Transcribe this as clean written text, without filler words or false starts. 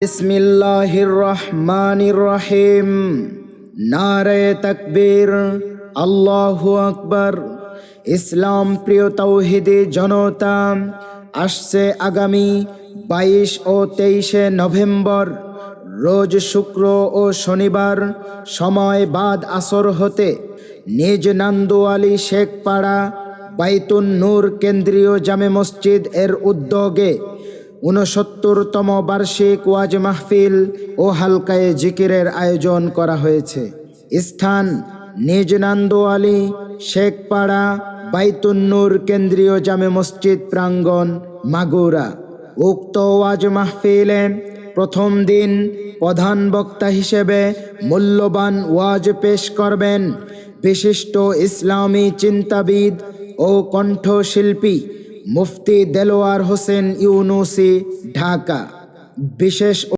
বিসমিল্লাহির রহমানির রহিম। নারে তাকবীর, আল্লাহু আকবার। ইসলাম প্রিয় তাওহীদি জনতা, আসছে আগামী 22 ও 23 নভেম্বর রোজ শুক্র ও শনিবার সময় বাদ আসর হতে নিজ নান্দুয়ালি শেখপাড়া বাইতুন নূর কেন্দ্রীয় জামে মসজিদ এর উদ্যোগে 69তম বার্ষিক ওয়াজ মাহফিল ও হালকায়ে জিকিরের আয়োজন করা হয়েছে। স্থান নিজ নান্দুয়ালি শেখপাড়া বাইতুন নূর কেন্দ্রীয় জামে মসজিদ প্রাঙ্গণ, মাগুরা। উক্ত ওয়াজ মাহফিলে প্রথম দিন প্রধান বক্তা হিসেবে মূল্যবান ওয়াজ পেশ করবেন বিশিষ্ট ইসলামী চিন্তাবিদ ও কণ্ঠশিল্পী মুফতি দেলোয়ার হোসেন ইউনুসি, ঢাকা। বিশেষ